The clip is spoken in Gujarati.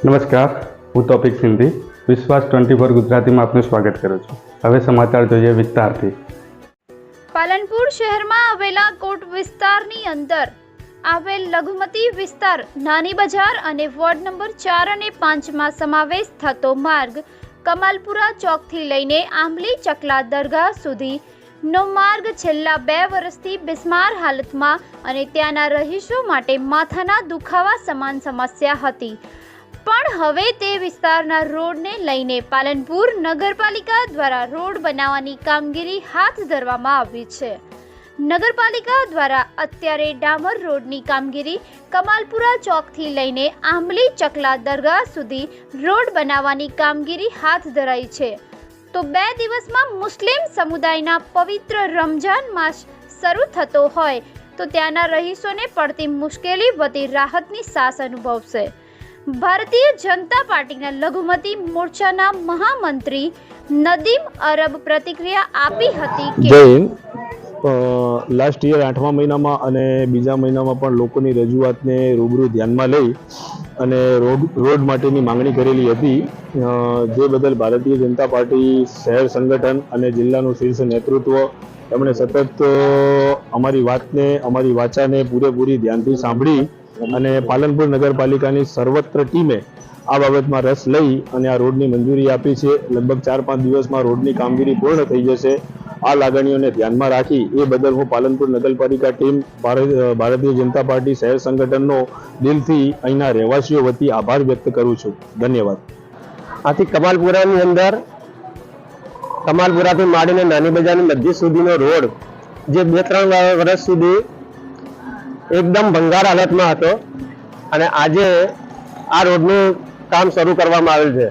નમસ્કાર, હું તોપિક સિંધી વિશ્વાસ 24 ગુજરાતીમાં આપનું સ્વાગત કરું છું। હવે સમાચાર જોઈએ વિસ્તારથી। પાલનપુર શહેરમાં આવેલા કોટ વિસ્તારની અંદર આવેલ લઘુમતી વિસ્તાર, નાની બજાર અને વોર્ડ નંબર 4 અને 5માં સમાવેશ થતો માર્ગ કમાલપુરા ચોકથી લઈને આંબલી ચકલા દરગાહ સુધીનો માર્ગ છેલ્લા 2 વર્ષથી બિસ્માર હાલતમાં અને ત્યાંના રહીશો માટે માથાના દુખાવા સમાન સમસ્યા હતી। પણ હવે તે વિસ્તારના રોડને લઈને પાલનપુર નગરપાલિકા દ્વારા રોડ બનાવવાની કામગીરી હાથ ધરવામાં આવી છે। નગરપાલિકા દ્વારા અત્યારે ડામર રોડની કામગીરી કમાલપુરા ચોકથી લઈને આંબલી ચકલા દરગાહ સુધી રોડ બનાવવાની કામગીરી હાથ ધરાઈ છે। તો 2 દિવસમાં મુસ્લિમ સમુદાયના પવિત્ર રમજાન માસ શરૂ થતો હોય તો ત્યાંના રહીશોને પડતી મુશ્કેલી વધી રાહતની સાસ અનુભવશે। ભારતીય જનતા પાર્ટીના લઘુમતી મોરચાના મહામંત્રી નદીમ અરબ પ્રતિક્રિયા આપી હતી કે લાસ્ટ યર 8મા મહિનામાં અને બીજા મહિનામાં પણ લોકોની રજૂઆતને રૂબરૂ ધ્યાનમાં લઈ અને રોડ માટેની માંગણી કરેલી હતી, જે બદલ ભારતીય જનતા પાર્ટી શહેર સંગઠન અને જિલ્લાનું શીર્ષ નેતૃત્વ એમણે સતત અમારી વાતને, અમારી વાચાને પૂરેપૂરી ધ્યાનથી સાંભળી અને પાલનપુર નગરપાલિકાની સર્વત્ર ટીમે આ બાબતમાં રસ લઈ અને આ રોડની મંજૂરી આપી છે। લગભગ 4-5 દિવસમાં રોડની કામગીરી પૂર્ણ થઈ જશે। આ લાગણીઓને ધ્યાનમાં રાખી એ બદલ હું પાલનપુર નગરપાલિકા ટીમ, ભારતીય જનતા પાર્ટી શહેર સંગઠનનો દિલથી અહીંના રહેવાસીઓ વતી આભાર વ્યક્ત કરું છું। ધન્યવાદ। આથી કમાલપુરાની અંદર કમાલપુરાથી માંડીને નાની બજારની મધ્ય સુધીનો રોડ જે 2-3 વર્ષ સુધી એકદમ ભંગાર હાલતમાં હતો અને આજે આ રોડનું કામ શરૂ કરવામાં આવેલ છે।